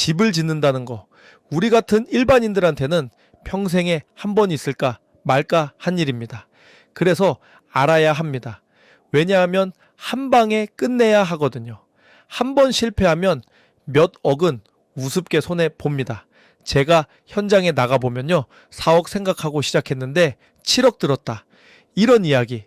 집을 짓는다는 거, 우리 같은 일반인들한테는 평생에 한 번 있을까 말까 한 일입니다. 그래서 알아야 합니다. 왜냐하면 한 방에 끝내야 하거든요. 한 번 실패하면 몇 억은 우습게 손해 봅니다. 제가 현장에 나가보면요, 4억 생각하고 시작했는데 7억 들었다. 이런 이야기,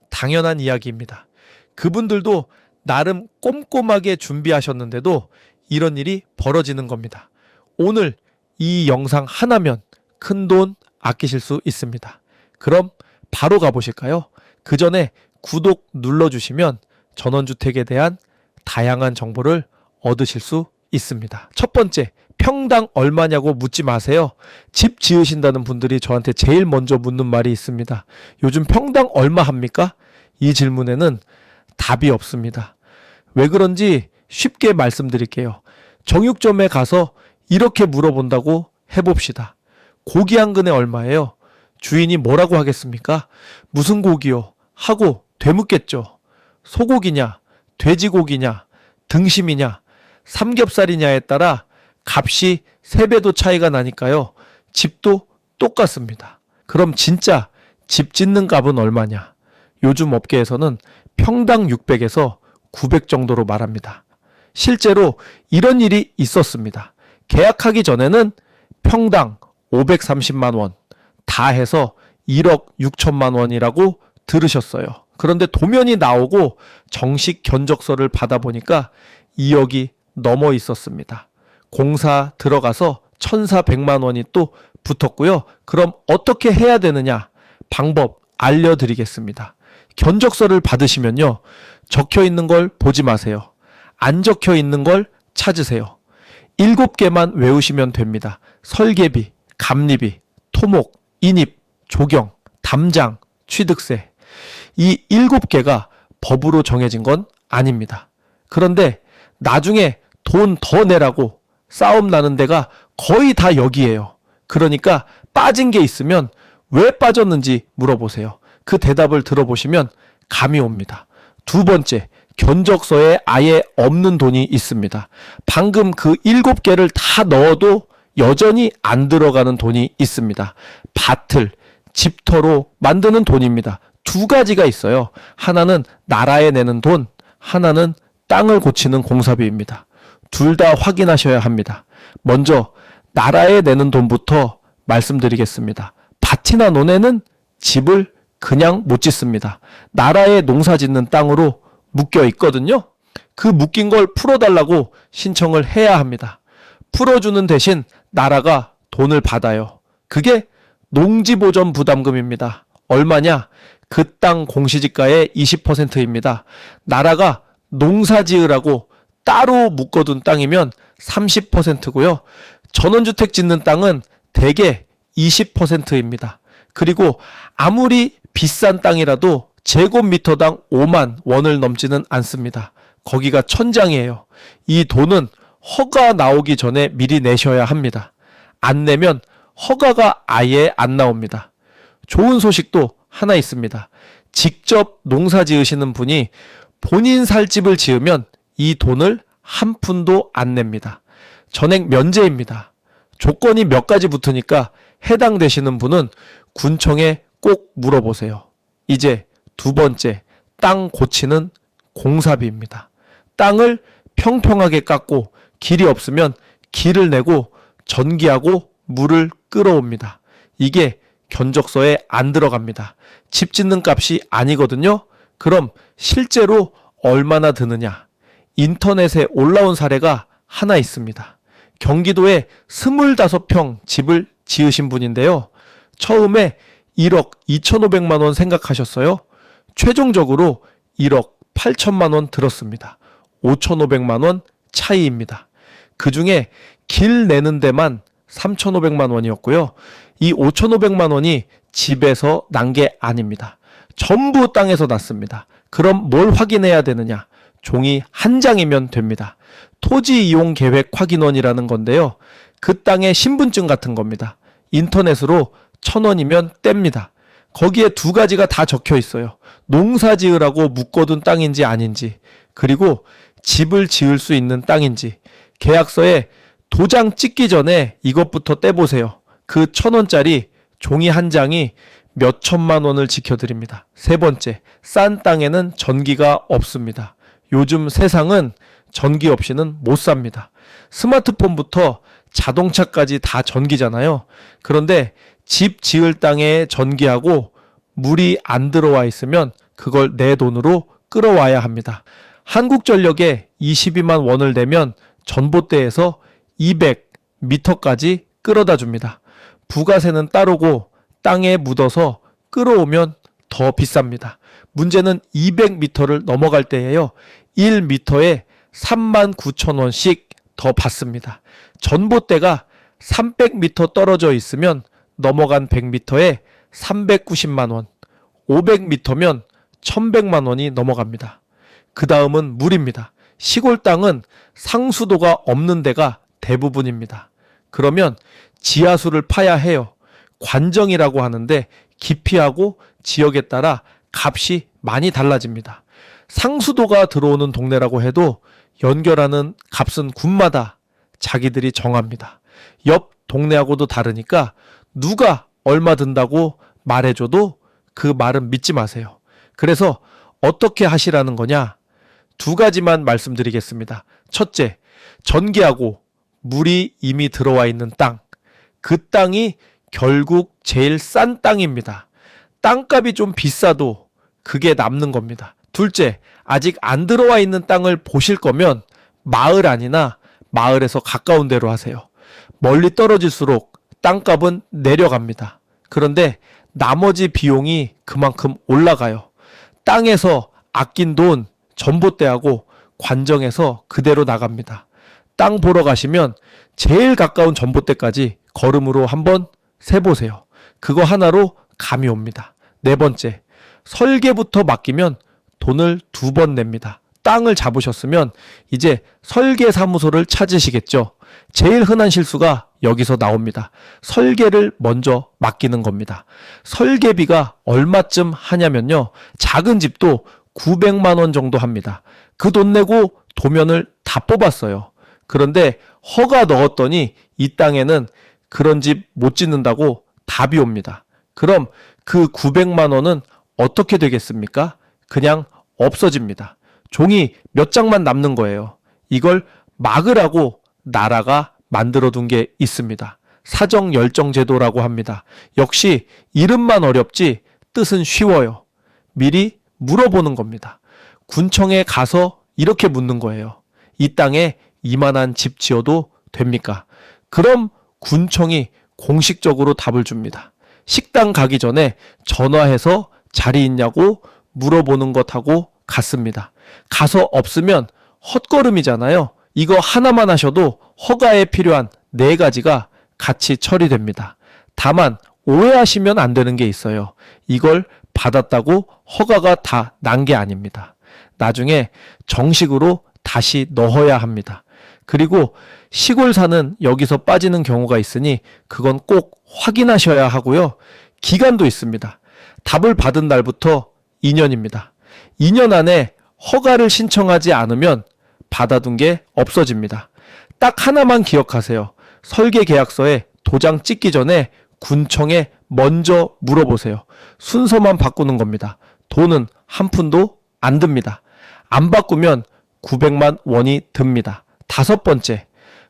당연한 이야기입니다. 그분들도 나름 꼼꼼하게 준비하셨는데도 이런 일이 벌어지는 겁니다. 오늘 이 영상 하나면 큰 돈 아끼실 수 있습니다. 그럼 바로 가보실까요? 그 전에 구독 눌러주시면 전원주택에 대한 다양한 정보를 얻으실 수 있습니다. 첫 번째, 평당 얼마냐고 묻지 마세요. 집 지으신다는 분들이 저한테 제일 먼저 묻는 말이 있습니다. 요즘 평당 얼마 합니까? 이 질문에는 답이 없습니다. 왜 그런지 쉽게 말씀드릴게요. 정육점에 가서 이렇게 물어본다고 해봅시다. 고기 한 근에 얼마예요? 주인이 뭐라고 하겠습니까? 무슨 고기요? 하고 되묻겠죠. 소고기냐, 돼지고기냐, 등심이냐, 삼겹살이냐에 따라 값이 3배도 차이가 나니까요. 집도 똑같습니다. 그럼 진짜 집 짓는 값은 얼마냐? 요즘 업계에서는 평당 600에서 900 정도로 말합니다. 실제로 이런 일이 있었습니다. 계약하기 전에는 평당 530만 원, 다 해서 1억 6천만 원이라고 들으셨어요. 그런데 도면이 나오고 정식 견적서를 받아보니까 2억이 넘어 있었습니다. 공사 들어가서 1,400만 원이 또 붙었고요. 그럼 어떻게 해야 되느냐? 방법 알려드리겠습니다. 견적서를 받으시면요, 적혀 있는 걸 보지 마세요. 안 적혀 있는 걸 찾으세요. 7개만 외우시면 됩니다. 설계비, 감리비, 토목, 인입, 조경, 담장, 취득세. 이 7개가 법으로 정해진 건 아닙니다. 그런데 나중에 돈 더 내라고 싸움 나는 데가 거의 다 여기예요. 그러니까 빠진 게 있으면 왜 빠졌는지 물어보세요. 그 대답을 들어보시면 감이 옵니다. 두 번째, 견적서에 아예 없는 돈이 있습니다. 방금 그 7개를 다 넣어도 여전히 안 들어가는 돈이 있습니다. 밭을 집터로 만드는 돈입니다. 두 가지가 있어요. 하나는 나라에 내는 돈, 하나는 땅을 고치는 공사비입니다. 둘 다 확인하셔야 합니다. 먼저 나라에 내는 돈부터 말씀드리겠습니다. 밭이나 논에는 집을 그냥 못 짓습니다. 나라에 농사 짓는 땅으로 묶여 있거든요. 그 묶인 걸 풀어달라고 신청을 해야 합니다. 풀어주는 대신 나라가 돈을 받아요. 그게 농지보전 부담금입니다. 얼마냐? 그 땅 공시지가의 20%입니다. 나라가 농사 지으라고 따로 묶어둔 땅이면 30%고요. 전원주택 짓는 땅은 대개 20%입니다. 그리고 아무리 비싼 땅이라도 제곱미터당 5만 원을 넘지는 않습니다. 거기가 천장이에요. 이 돈은 허가 나오기 전에 미리 내셔야 합니다. 안 내면 허가가 아예 안 나옵니다. 좋은 소식도 하나 있습니다. 직접 농사 지으시는 분이 본인 살 집을 지으면 이 돈을 한 푼도 안 냅니다. 전액 면제입니다. 조건이 몇 가지 붙으니까 해당되시는 분은 군청에 꼭 물어보세요. 이제 두 번째, 땅 고치는 공사비입니다. 땅을 평평하게 깎고 길이 없으면 길을 내고 전기하고 물을 끌어옵니다. 이게 견적서에 안 들어갑니다. 집 짓는 값이 아니거든요. 그럼 실제로 얼마나 드느냐? 인터넷에 올라온 사례가 하나 있습니다. 경기도에 25평 집을 지으신 분인데요. 처음에 1억 2,500만 원 생각하셨어요. 최종적으로 1억 8천만 원 들었습니다. 5,500만 원 차이입니다. 그 중에 길 내는 데만 3,500만 원이었고요. 이 5,500만 원이 집에서 난 게 아닙니다. 전부 땅에서 났습니다. 그럼 뭘 확인해야 되느냐? 종이 한 장이면 됩니다. 토지 이용 계획 확인원이라는 건데요. 그 땅의 신분증 같은 겁니다. 인터넷으로 1,000원이면 뗍니다. 거기에 두 가지가 다 적혀 있어요. 농사 지으라고 묶어둔 땅인지 아닌지, 그리고 집을 지을 수 있는 땅인지. 계약서에 도장 찍기 전에 이것부터 떼보세요. 그 1,000원짜리 종이 한 장이 몇 천만 원을 지켜드립니다. 세 번째, 싼 땅에는 전기가 없습니다. 요즘 세상은 전기 없이는 못 삽니다. 스마트폰부터 자동차까지 다 전기잖아요. 그런데 집 지을 땅에 전기하고 물이 안 들어와 있으면 그걸 내 돈으로 끌어와야 합니다. 한국전력에 22만 원을 내면 전봇대에서 200m까지 끌어다 줍니다. 부가세는 따르고 땅에 묻어서 끌어오면 더 비쌉니다. 문제는 200m를 넘어갈 때에요. 1m에 39,000원씩 더 받습니다. 전봇대가 300m 떨어져 있으면 넘어간 100m에 390만 원, 500m면 1100만 원이 넘어갑니다. 그 다음은 물입니다. 시골 땅은 상수도가 없는 데가 대부분입니다. 그러면 지하수를 파야 해요. 관정이라고 하는데 깊이하고 지역에 따라 값이 많이 달라집니다. 상수도가 들어오는 동네라고 해도 연결하는 값은 군마다 자기들이 정합니다. 옆 동네하고도 다르니까 누가 얼마 든다고 말해줘도 그 말은 믿지 마세요. 그래서 어떻게 하시라는 거냐? 두 가지만 말씀드리겠습니다. 첫째, 전기하고 물이 이미 들어와 있는 땅. 그 땅이 결국 제일 싼 땅입니다. 땅값이 좀 비싸도 그게 남는 겁니다. 둘째, 아직 안 들어와 있는 땅을 보실 거면 마을 아니나 마을에서 가까운 데로 하세요. 멀리 떨어질수록 땅값은 내려갑니다. 그런데 나머지 비용이 그만큼 올라가요. 땅에서 아낀 돈 전봇대하고 관정에서 그대로 나갑니다. 땅 보러 가시면 제일 가까운 전봇대까지 걸음으로 한번 세보세요. 그거 하나로 감이 옵니다. 네 번째, 설계부터 맡기면 돈을 2번 냅니다. 땅을 잡으셨으면 이제 설계사무소를 찾으시겠죠. 제일 흔한 실수가 여기서 나옵니다. 설계를 먼저 맡기는 겁니다. 설계비가 얼마쯤 하냐면요. 작은 집도 900만 원 정도 합니다. 그 돈 내고 도면을 다 뽑았어요. 그런데 허가 넣었더니 이 땅에는 그런 집 못 짓는다고 답이 옵니다. 그럼 그 900만 원은 어떻게 되겠습니까? 그냥 없어집니다. 종이 몇 장만 남는 거예요. 이걸 막으라고 나라가 만들어둔 게 있습니다. 사정열정제도라고 합니다. 역시 이름만 어렵지 뜻은 쉬워요. 미리 물어보는 겁니다. 군청에 가서 이렇게 묻는 거예요. 이 땅에 이만한 집 지어도 됩니까? 그럼 군청이 공식적으로 답을 줍니다. 식당 가기 전에 전화해서 자리 있냐고 물어보는 것하고 같습니다. 가서 없으면 헛걸음이잖아요. 이거 하나만 하셔도 허가에 필요한 4가지가 같이 처리됩니다. 다만 오해하시면 안 되는 게 있어요. 이걸 받았다고 허가가 다 난 게 아닙니다. 나중에 정식으로 다시 넣어야 합니다. 그리고 시골 사는 여기서 빠지는 경우가 있으니 그건 꼭 확인하셔야 하고요. 기간도 있습니다. 답을 받은 날부터 2년입니다. 2년 안에 허가를 신청하지 않으면 받아둔 게 없어집니다. 딱 하나만 기억하세요. 설계 계약서에 도장 찍기 전에 군청에 먼저 물어보세요. 순서만 바꾸는 겁니다. 돈은 한 푼도 안 듭니다. 안 바꾸면 900만 원이 듭니다. 5번째,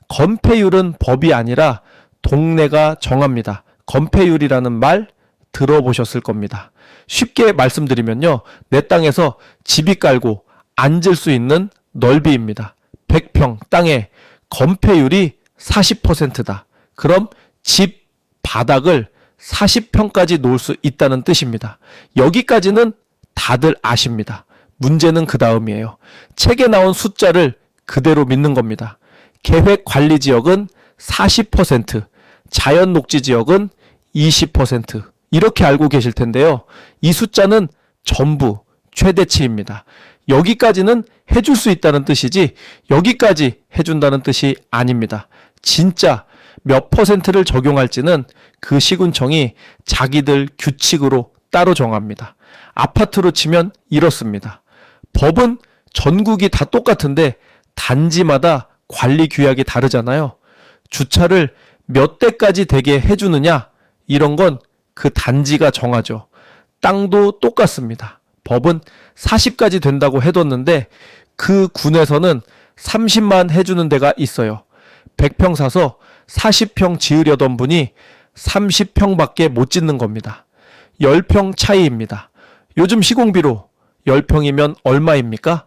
건폐율은 법이 아니라 동네가 정합니다. 건폐율이라는 말 들어보셨을 겁니다. 쉽게 말씀드리면요. 내 땅에서 집이 깔고 앉을 수 있는 넓이입니다. 100평 땅에 건폐율이 40%다. 그럼 집 바닥을 40평까지 놓을 수 있다는 뜻입니다. 여기까지는 다들 아십니다. 문제는 그 다음이에요. 책에 나온 숫자를 그대로 믿는 겁니다. 계획관리지역은 40%, 자연녹지지역은 20%, 이렇게 알고 계실 텐데요. 이 숫자는 전부 최대치입니다. 여기까지는 해줄 수 있다는 뜻이지 여기까지 해준다는 뜻이 아닙니다. 진짜 몇 퍼센트를 적용할지는 그 시군청이 자기들 규칙으로 따로 정합니다. 아파트로 치면 이렇습니다. 법은 전국이 다 똑같은데 단지마다 관리 규약이 다르잖아요. 주차를 몇 대까지 되게 해주느냐, 이런 건 그 단지가 정하죠. 땅도 똑같습니다. 법은 40까지 된다고 해뒀는데 그 군에서는 30만 해주는 데가 있어요. 100평 사서 40평 지으려던 분이 30평밖에 못 짓는 겁니다. 10평 차이입니다. 요즘 시공비로 10평이면 얼마입니까?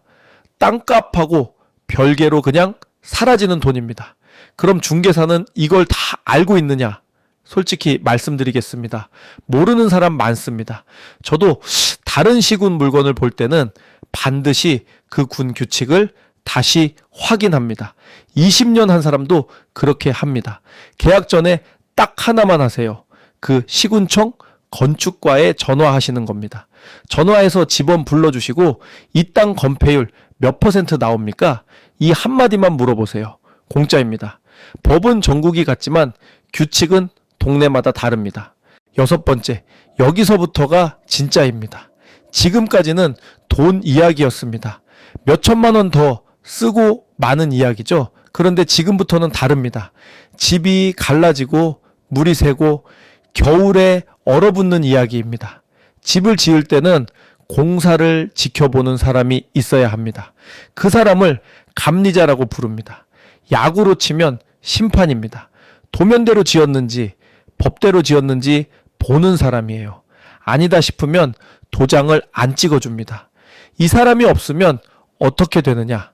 땅값하고 별개로 그냥 사라지는 돈입니다. 그럼 중개사는 이걸 다 알고 있느냐? 솔직히 말씀드리겠습니다. 모르는 사람 많습니다. 저도 다른 시군 물건을 볼 때는 반드시 그 군 규칙을 다시 확인합니다. 20년 한 사람도 그렇게 합니다. 계약 전에 딱 하나만 하세요. 그 시군청 건축과에 전화하시는 겁니다. 전화해서 직원 불러주시고 이 땅 건폐율 몇 % 나옵니까? 이 한마디만 물어보세요. 공짜입니다. 법은 전국이 같지만 규칙은 동네마다 다릅니다. 6번째, 여기서부터가 진짜입니다. 지금까지는 돈 이야기였습니다. 몇 천만 원 더 쓰고 많은 이야기죠. 그런데 지금부터는 다릅니다. 집이 갈라지고 물이 새고 겨울에 얼어붙는 이야기입니다. 집을 지을 때는 공사를 지켜보는 사람이 있어야 합니다. 그 사람을 감리자라고 부릅니다. 야구로 치면 심판입니다. 도면대로 지었는지 법대로 지었는지 보는 사람이에요. 아니다 싶으면 도장을 안 찍어줍니다. 이 사람이 없으면 어떻게 되느냐?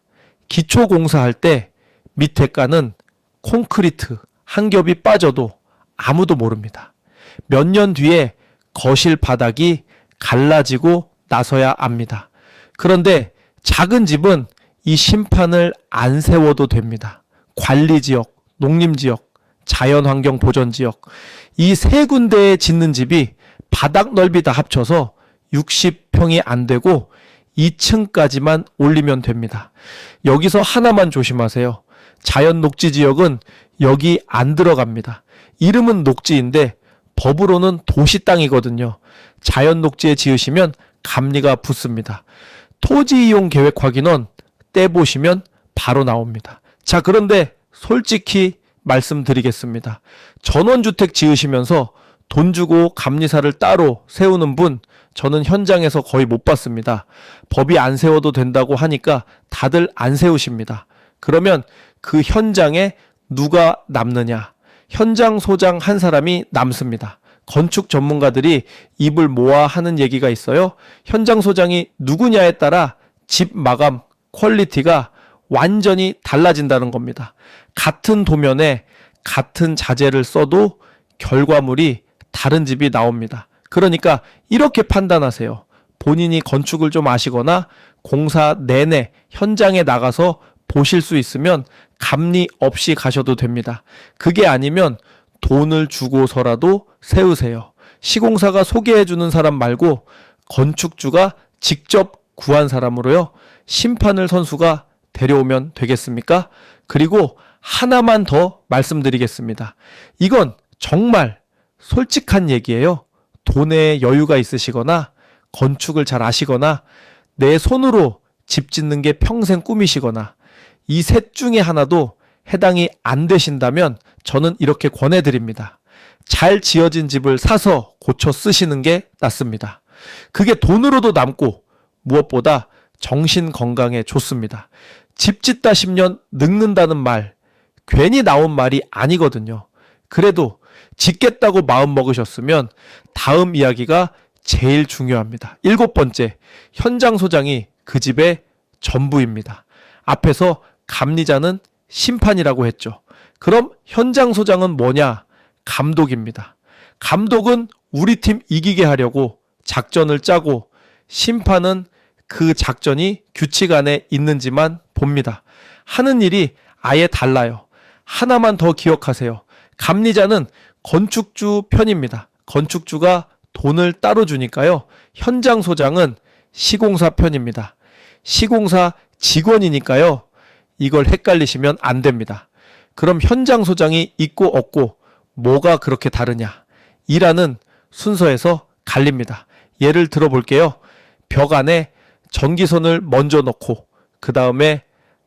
기초공사할 때 밑에 까는 콘크리트 한 겹이 빠져도 아무도 모릅니다. 몇 년 뒤에 거실 바닥이 갈라지고 나서야 압니다. 그런데 작은 집은 이 심판을 안 세워도 됩니다. 관리지역, 농림지역, 자연환경보전지역 이 세 군데에 짓는 집이 바닥 넓이 다 합쳐서 60평이 안 되고 2층까지만 올리면 됩니다. 여기서 하나만 조심하세요. 자연 녹지 지역은 여기 안 들어갑니다. 이름은 녹지인데 법으로는 도시 땅이거든요. 자연 녹지에 지으시면 감리가 붙습니다. 토지 이용 계획 확인원 떼보시면 바로 나옵니다. 자, 그런데 솔직히 말씀드리겠습니다. 전원주택 지으시면서 돈 주고 감리사를 따로 세우는 분 저는 현장에서 거의 못 봤습니다. 법이 안 세워도 된다고 하니까 다들 안 세우십니다. 그러면 그 현장에 누가 남느냐? 현장 소장 한 사람이 남습니다. 건축 전문가들이 입을 모아 하는 얘기가 있어요. 현장 소장이 누구냐에 따라 집 마감 퀄리티가 완전히 달라진다는 겁니다. 같은 도면에 같은 자재를 써도 결과물이 다른 집이 나옵니다. 그러니까 이렇게 판단하세요. 본인이 건축을 좀 아시거나 공사 내내 현장에 나가서 보실 수 있으면 감리 없이 가셔도 됩니다. 그게 아니면 돈을 주고서라도 세우세요. 시공사가 소개해주는 사람 말고 건축주가 직접 구한 사람으로요. 심판을 선수가 데려오면 되겠습니까? 그리고 하나만 더 말씀드리겠습니다. 이건 정말 솔직한 얘기예요. 돈에 여유가 있으시거나 건축을 잘 아시거나 내 손으로 집 짓는 게 평생 꿈이시거나 이 셋 중에 하나도 해당이 안 되신다면 저는 이렇게 권해드립니다. 잘 지어진 집을 사서 고쳐 쓰시는 게 낫습니다. 그게 돈으로도 남고 무엇보다 정신 건강에 좋습니다. 집 짓다 10년 늙는다는 말 괜히 나온 말이 아니거든요. 그래도 짓겠다고 마음 먹으셨으면 다음 이야기가 제일 중요합니다. 7번째, 현장 소장이 그 집의 전부입니다. 앞에서 감리자는 심판이라고 했죠. 그럼 현장 소장은 뭐냐? 감독입니다. 감독은 우리 팀 이기게 하려고 작전을 짜고 심판은 그 작전이 규칙 안에 있는지만 봅니다. 하는 일이 아예 달라요. 하나만 더 기억하세요. 감리자는 건축주 편입니다. 건축주가 돈을 따로 주니까요. 현장 소장은 시공사 편입니다. 시공사 직원이니까요. 이걸 헷갈리시면 안 됩니다. 그럼 현장 소장이 있고 없고 뭐가 그렇게 다르냐? 일하는 순서에서 갈립니다. 예를 들어 볼게요. 벽 안에 전기선을 먼저 넣고 그 다음에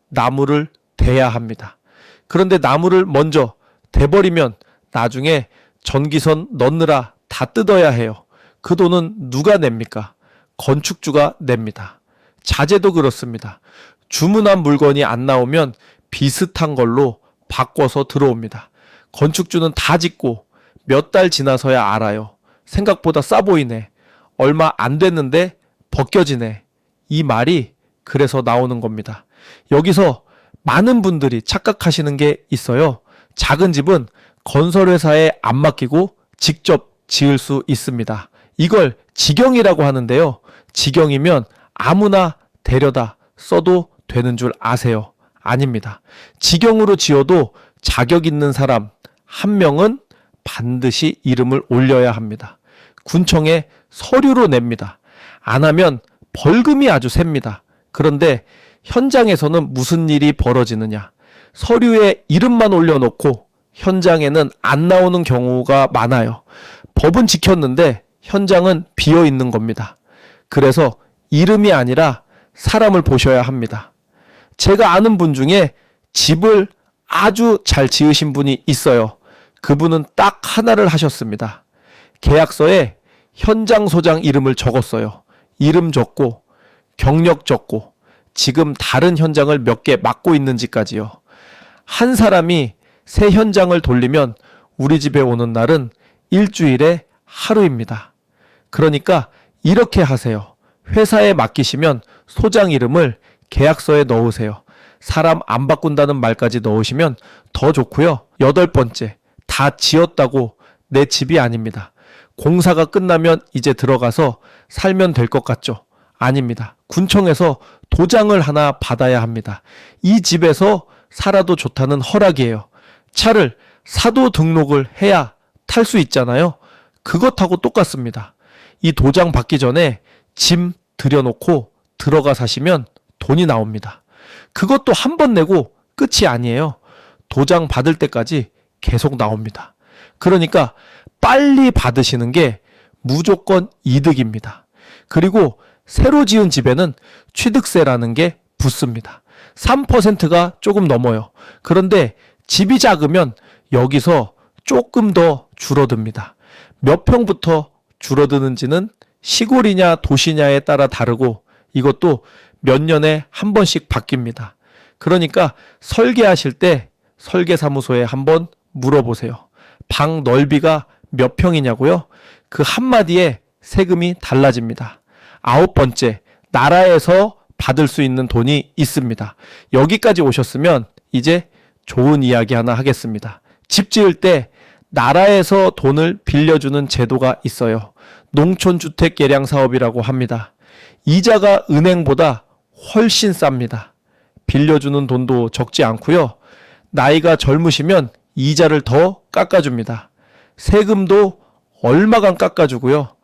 나무를 대야 합니다. 그런데 나무를 먼저 돼버리면 나중에 전기선 넣느라 다 뜯어야 해요. 그 돈은 누가 냅니까? 건축주가 냅니다. 자재도 그렇습니다. 주문한 물건이 안 나오면 비슷한 걸로 바꿔서 들어옵니다. 건축주는 다 짓고 몇 달 지나서야 알아요. 생각보다 싸 보이네. 얼마 안 됐는데 벗겨지네. 이 말이 그래서 나오는 겁니다. 여기서 많은 분들이 착각하시는 게 있어요. 작은 집은 건설회사에 안 맡기고 직접 지을 수 있습니다. 이걸 직영이라고 하는데요. 직영이면 아무나 데려다 써도 되는 줄 아세요? 아닙니다. 직영으로 지어도 자격 있는 사람 한 명은 반드시 이름을 올려야 합니다. 군청에 서류로 냅니다. 안 하면 벌금이 아주 셉니다. 그런데 현장에서는 무슨 일이 벌어지느냐? 서류에 이름만 올려놓고 현장에는 안 나오는 경우가 많아요. 법은 지켰는데 현장은 비어 있는 겁니다. 그래서 이름이 아니라 사람을 보셔야 합니다. 제가 아는 분 중에 집을 아주 잘 지으신 분이 있어요. 그분은 딱 하나를 하셨습니다. 계약서에 현장소장 이름을 적었어요. 이름 적고 경력 적고 지금 다른 현장을 몇 개 맡고 있는지까지요. 한 사람이 새 현장을 돌리면 우리 집에 오는 날은 일주일에 하루입니다. 그러니까 이렇게 하세요. 회사에 맡기시면 소장 이름을 계약서에 넣으세요. 사람 안 바꾼다는 말까지 넣으시면 더 좋고요. 8번째, 다 지었다고 내 집이 아닙니다. 공사가 끝나면 이제 들어가서 살면 될 것 같죠? 아닙니다. 군청에서 도장을 하나 받아야 합니다. 이 집에서 살아도 좋다는 허락이에요. 차를 사도 등록을 해야 탈 수 있잖아요. 그것하고 똑같습니다. 이 도장 받기 전에 짐 들여놓고 들어가 사시면 돈이 나옵니다. 그것도 한 번 내고 끝이 아니에요. 도장 받을 때까지 계속 나옵니다. 그러니까 빨리 받으시는 게 무조건 이득입니다. 그리고 새로 지은 집에는 취득세라는 게 붙습니다. 3%가 조금 넘어요. 그런데 집이 작으면 여기서 조금 더 줄어듭니다. 몇 평부터 줄어드는지는 시골이냐 도시냐에 따라 다르고 이것도 몇 년에 한 번씩 바뀝니다. 그러니까 설계하실 때 설계사무소에 한번 물어보세요. 방 넓이가 몇 평이냐고요? 그 한마디에 세금이 달라집니다. 9번째, 나라에서 받을 수 있는 돈이 있습니다. 여기까지 오셨으면 이제 좋은 이야기 하나 하겠습니다. 집 지을 때 나라에서 돈을 빌려주는 제도가 있어요. 농촌주택개량사업이라고 합니다. 이자가 은행보다 훨씬 쌉니다. 빌려주는 돈도 적지 않고요. 나이가 젊으시면 이자를 더 깎아줍니다. 세금도 얼마간 깎아주고요.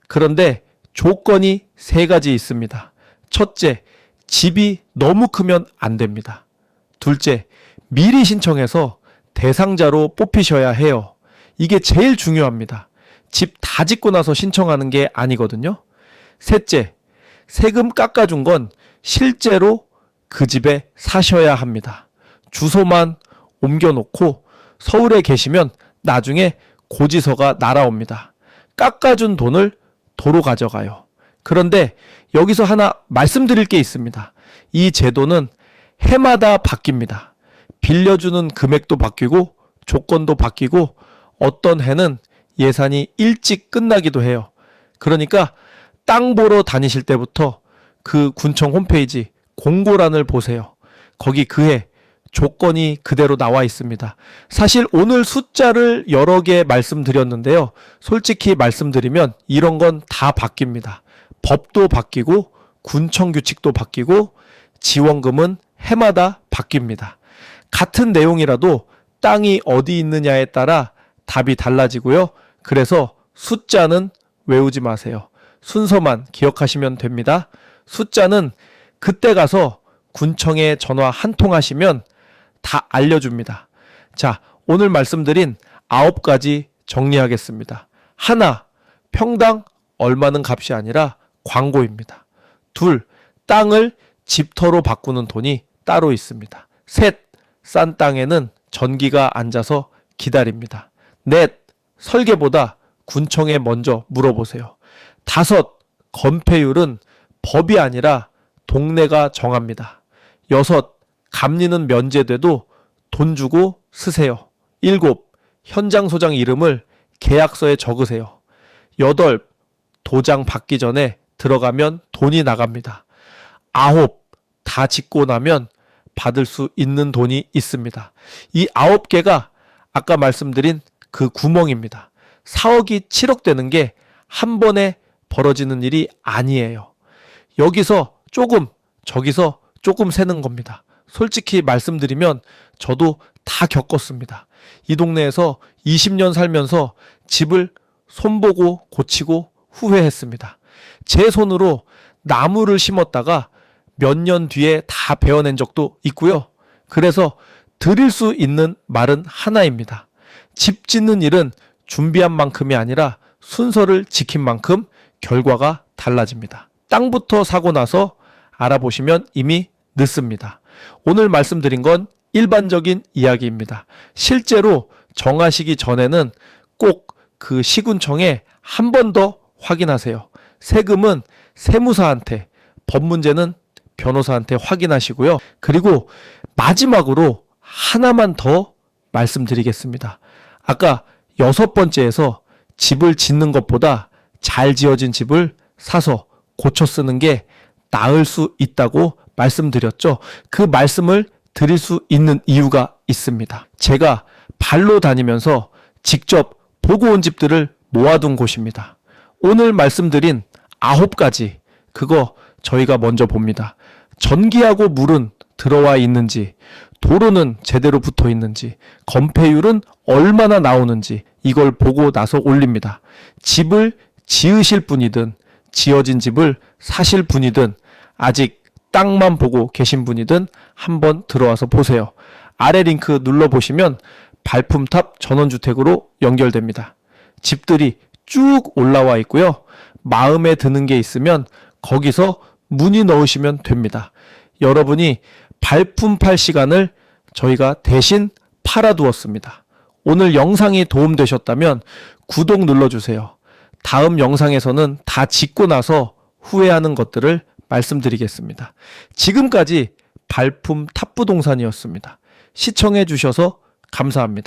그런데 조건이 3가지 있습니다. 첫째, 집이 너무 크면 안 됩니다. 둘째, 미리 신청해서 대상자로 뽑히셔야 해요. 이게 제일 중요합니다. 집 다 짓고 나서 신청하는 게 아니거든요. 셋째, 세금 깎아준 건 실제로 그 집에 사셔야 합니다. 주소만 옮겨놓고 서울에 계시면 나중에 고지서가 날아옵니다. 깎아준 돈을 도로 가져가요. 그런데 여기서 하나 말씀드릴 게 있습니다. 이 제도는 해마다 바뀝니다. 빌려주는 금액도 바뀌고 조건도 바뀌고 어떤 해는 예산이 일찍 끝나기도 해요. 그러니까 땅 보러 다니실 때부터 그 군청 홈페이지 공고란을 보세요. 거기 그해 조건이 그대로 나와 있습니다. 사실 오늘 숫자를 여러 개 말씀드렸는데요. 솔직히 말씀드리면 이런 건 다 바뀝니다. 법도 바뀌고 군청 규칙도 바뀌고 지원금은 해마다 바뀝니다. 같은 내용이라도 땅이 어디 있느냐에 따라 답이 달라지고요. 그래서 숫자는 외우지 마세요. 순서만 기억하시면 됩니다. 숫자는 그때 가서 군청에 전화 한 통 하시면 다 알려줍니다. 자, 오늘 말씀드린 9가지 정리하겠습니다. 하나, 평당 얼마는 값이 아니라 광고입니다. 둘, 땅을 집터로 바꾸는 돈이 따로 있습니다. 셋, 싼 땅에는 전기가 앉아서 기다립니다. 넷, 설계보다 군청에 먼저 물어보세요. 다섯, 건폐율은 법이 아니라 동네가 정합니다. 여섯, 감리는 면제돼도 돈 주고 쓰세요. 일곱, 현장 소장 이름을 계약서에 적으세요. 여덟, 도장 받기 전에 들어가면 돈이 나갑니다. 아홉, 다 짓고 나면 받을 수 있는 돈이 있습니다. 이 9개가 아까 말씀드린 그 구멍입니다. 4억이 7억 되는 게 한 번에 벌어지는 일이 아니에요. 여기서 조금, 저기서 조금 새는 겁니다. 솔직히 말씀드리면 저도 다 겪었습니다. 이 동네에서 20년 살면서 집을 손보고 고치고 후회했습니다. 제 손으로 나무를 심었다가 몇 년 뒤에 다 베어낸 적도 있고요. 그래서 드릴 수 있는 말은 하나입니다. 집 짓는 일은 준비한 만큼이 아니라 순서를 지킨 만큼 결과가 달라집니다. 땅부터 사고 나서 알아보시면 이미 늦습니다. 오늘 말씀드린 건 일반적인 이야기입니다. 실제로 정하시기 전에는 꼭 그 시군청에 한 번 더 확인하세요. 세금은 세무사한테, 법 문제는 변호사한테 확인하시고요. 그리고 마지막으로 하나만 더 말씀드리겠습니다. 아까 6번째에서 집을 짓는 것보다 잘 지어진 집을 사서 고쳐 쓰는 게 나을 수 있다고 말씀드렸죠. 그 말씀을 드릴 수 있는 이유가 있습니다. 제가 발로 다니면서 직접 보고 온 집들을 모아둔 곳입니다. 오늘 말씀드린 9가지, 그거 저희가 먼저 봅니다. 전기하고 물은 들어와 있는지, 도로는 제대로 붙어 있는지, 건폐율은 얼마나 나오는지 이걸 보고 나서 올립니다. 집을 지으실 분이든 지어진 집을 사실 분이든 아직 땅만 보고 계신 분이든 한번 들어와서 보세요. 아래 링크 눌러보시면 발품탑 전원주택으로 연결됩니다. 집들이 쭉 올라와 있고요. 마음에 드는 게 있으면 거기서 문의 넣으시면 됩니다. 여러분이 발품 팔 시간을 저희가 대신 팔아두었습니다. 오늘 영상이 도움되셨다면 구독 눌러주세요. 다음 영상에서는 다 짓고 나서 후회하는 것들을 말씀드리겠습니다. 지금까지 발품 탑부동산이었습니다. 시청해 주셔서 감사합니다.